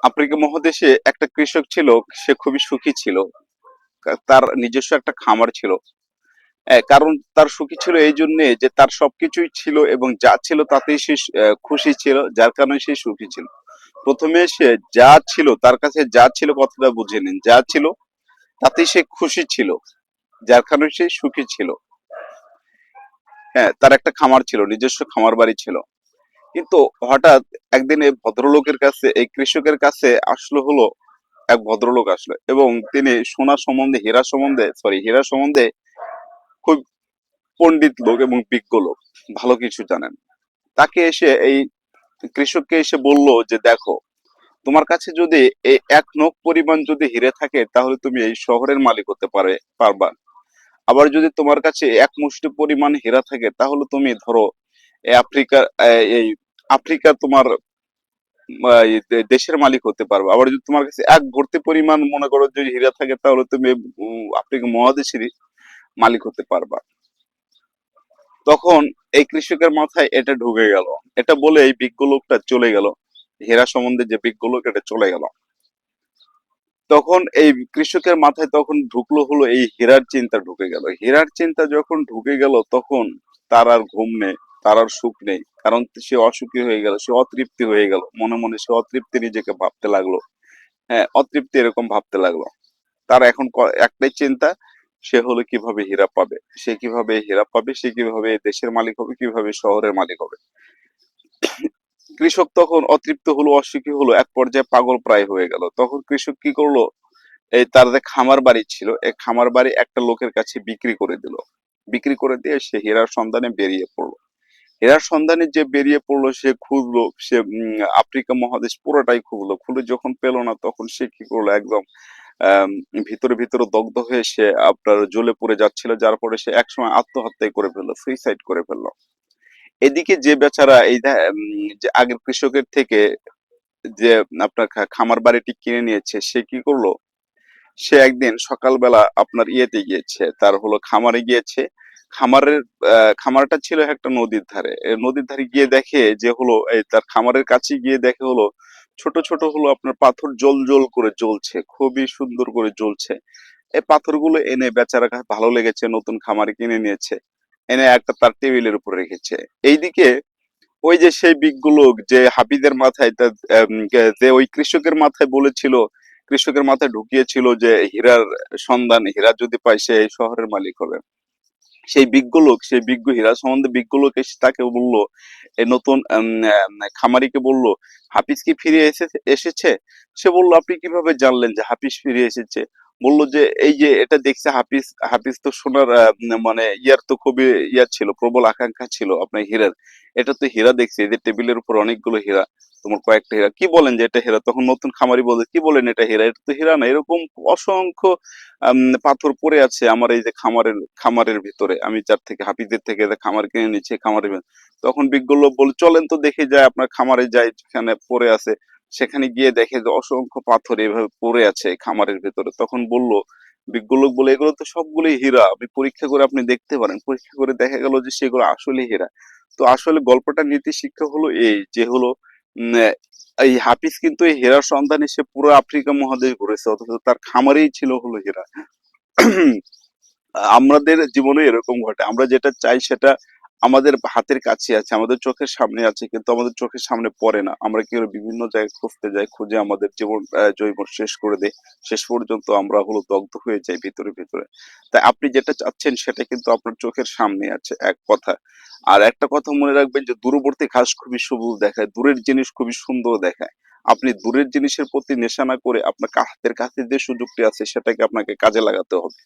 Africa মহাদেশে একটা কৃষক ছিল। সে খুবই সুখী ছিল। তার নিজস্ব একটা খামার ছিল। কারণ তার সুখী ছিল এই জন্যে যে তার সবকিছুই ছিল এবং যা ছিল তাতেই সে খুশি ছিল, যার কারণে সে সুখী ছিল। প্রথমে সে যা ছিল, তার কাছে যা ছিল কথাটা বুঝে নিন, যা ছিল তাতেই সে খুশি ছিল, যার কারণে সে সুখী ছিল। হ্যাঁ, তার একটা খামার ছিল, নিজস্ব খামার বাড়ি ছিল। কিন্তু হঠাৎ একদিন এই ভদ্রলোকের কাছে, এই কৃষকের কাছে আসলো হলো এক ভদ্রলোক আসলো, এবং তিনি সোনা সম্বন্ধে, হীরা সম্বন্ধে খুব পণ্ডিত লোক এবং বিজ্ঞ লোক, ভালো কিছু জানেন। তাকে এসে এই কৃষককে এসে বলল যে দেখো, তোমার কাছে যদি এই এক নখ পরিমাণ যদি হিরে থাকে তাহলে তুমি এই শহরের মালিক হতে পারবা। আবার যদি তোমার কাছে এক মুষ্টি পরিমাণ হীরা থাকে তাহলে তুমি ধরো এই আফ্রিকা তোমার দেশের মালিক হতে পারবে। আবার যদি তোমার কাছে এক ভর্তি পরিমাণ মনে করো যদি হীরা থাকে তাহলে তুমি আফ্রিকা মহাদেশেরই মালিক হতে পারবা। তখন এই কৃষকের মাথায় এটা ঢুকে গেল। এটা বলে এই বিজ্ঞ লোকটা চলে গেল। হীরা সম্বন্ধে যে বিজ্ঞ লোক, এটা চলে গেল। তখন এই কৃষকের মাথায় তখন ঢুকলো হলো এই হীরার চিন্তা ঢুকে গেল। হীরার চিন্তা যখন ঢুকে গেল তখন তার আর ঘুম নেই, তার আর সুখ নেই। কারণ সে অসুখী হয়ে গেল, সে অতৃপ্তি হয়ে গেল। মনে মনে সে অতৃপ্তি নিজেকে ভাবতে লাগলো। হ্যাঁ, অতৃপ্তি এরকম ভাবতে লাগলো। তার এখন একটাই চিন্তা, সে হলো কিভাবে হীরা পাবে, সে কিভাবে হীরা পাবে, সে কিভাবে দেশের মালিক হবে, কিভাবে শহরের মালিক হবে। কৃষক তখন অতৃপ্ত হলো, অসুখী হলো, এক পর্যায়ে পাগল প্রায় হয়ে গেল। তখন কৃষক কি করলো, এই তার যে খামার বাড়ি ছিল, এই খামার বাড়ি একটা লোকের কাছে বিক্রি করে দিল। বিক্রি করে দিয়ে সে হীরার সন্ধানে বেরিয়ে পড়লো। হীরার সন্ধানে যে বেরিয়ে পড়লো, সে খুঁজলো, সে আফ্রিকা মহাদেশ পুরোটাই খুঁজলো। খুলে যখন পেল না, তখন সে কি করলো, একদম আহ ভিতরে ভিতরে দগ্ধ হয়ে সে আপনার জ্বলে পড়ে যাচ্ছিল, যার পরে সে একসময় আত্মহত্যাই করে ফেললো, সুইসাইড করে ফেললো। এদিকে যে বেচারা যে আগের কৃষকের থেকে যে আপনার খামার বাড়িটি কিনে নিয়েছে, সে কি করলো, সে একদিন সকালবেলা আপনার ইয়েতে গিয়েছে, তার হলো খামারে গিয়েছে। খামারের খামারটা ছিল একটা নদীর ধারে। নদীর ধারে গিয়ে দেখে যে হলো, এই তার খামারের কাছে গিয়ে দেখে হলো ছোট ছোট হলো আপনার পাথর জল জল করে জ্বলছে, খুবই সুন্দর করে জ্বলছে। এই পাথরগুলো এনে বেচারা ভালো লেগেছে, নতুন খামারে কিনে নিয়েছে, এনে একটা তার টেবিলের উপর রেখেছে। এইদিকে ওই যে সেই বিজ্ঞ লোক যে হাফিজের মাথায় যে ওই কৃষকের মাথায় বলেছিল, কৃষকের মাথায় ঢুকিয়েছিল যে হীরার সন্ধান, হীরা যদি পায় সে এই শহরের মালিক হবে। সেই বিজ্ঞ লোক, সেই বিজ্ঞ হীরা সম্বন্ধে বিজ্ঞ লোক এসে তাকে বলল, এই নতুন খামারিকে বলল, হাফিজ কি ফিরে এসেছে? সে বলল, আপনি কিভাবে জানলেন যে হাফিজ ফিরে এসেছে? বলল যে এই যে এটা দেখছে হাফিজ, হাফিজ তো সোনার মানে ইয়ার তো খুবই ইয়ার ছিল, প্রবল আকাঙ্ক্ষা ছিল আপনার হীরার। এটা তো হীরা দেখছে, এই যে টেবিলের উপর অনেকগুলো হীরা, তোমার কয়েকটা হীরা, কি বলেন যে এটা হীরা? তখন নতুন খামারি বলছে, কি বলেন এটা হীরা? এটা তো হীরা না, এরকম অসংখ্য পাথর পড়ে আছে আমার এই যে খামারের ভিতরে, আমি যার থেকে হাফিজের থেকে যে খামার কিনে নিচ্ছি খামারের ভিতরে। তখন বিজ্ঞ লোক বলে, চলেন তো দেখে যায়, আপনার খামারে যাই, যেখানে পড়ে আছে সেখানে গিয়ে দেখে যে অসংখ্য পাথর এভাবে পড়ে আছে এই খামারের ভিতরে। তখন বলল, বিজ্ঞ লোক বলে, এগুলো তো সবগুলোই হীরা, আপনি পরীক্ষা করে আপনি দেখতে পারেন। পরীক্ষা করে দেখা গেল যে সেগুলো আসলে হীরা। তো আসলে গল্পটা নীতি শিক্ষা হলো এই যে হলো, উম, এই হাফিজ কিন্তু এই হীরার সন্ধানে সে পুরো আফ্রিকা মহাদেশ ঘুরেছে, অথচ তার খামারেই ছিল হলো হীরা। আমাদের জীবনে এরকম ঘটে, আমরা যেটা চাই সেটা আমাদের হাতের কাছে আছে, আমাদের চোখের সামনে আছে, কিন্তু আমাদের চোখের সামনে পড়ে না। আমরা কি করি, বিভিন্ন জায়গায় খুঁজতে যাই, খুঁজে আমাদের জীবন জৈবন শেষ করে দেয়। শেষ পর্যন্ত আমরা হলো দগ্ধ হয়ে যাই ভিতরে ভিতরে। তাই আপনি যেটা চাচ্ছেন সেটা কিন্তু আপনার চোখের সামনে আছে, এক কথা। আর একটা কথা মনে রাখবেন যে দূরবর্তী ঘাস খুবই সবুজ দেখায়, দূরের জিনিস খুবই সুন্দর দেখায়। আপনি দূরের জিনিসের প্রতি নেশা না করে আপনার হাতের কাছে যে সুযোগটি আছে সেটাকে আপনাকে কাজে লাগাতে হবে।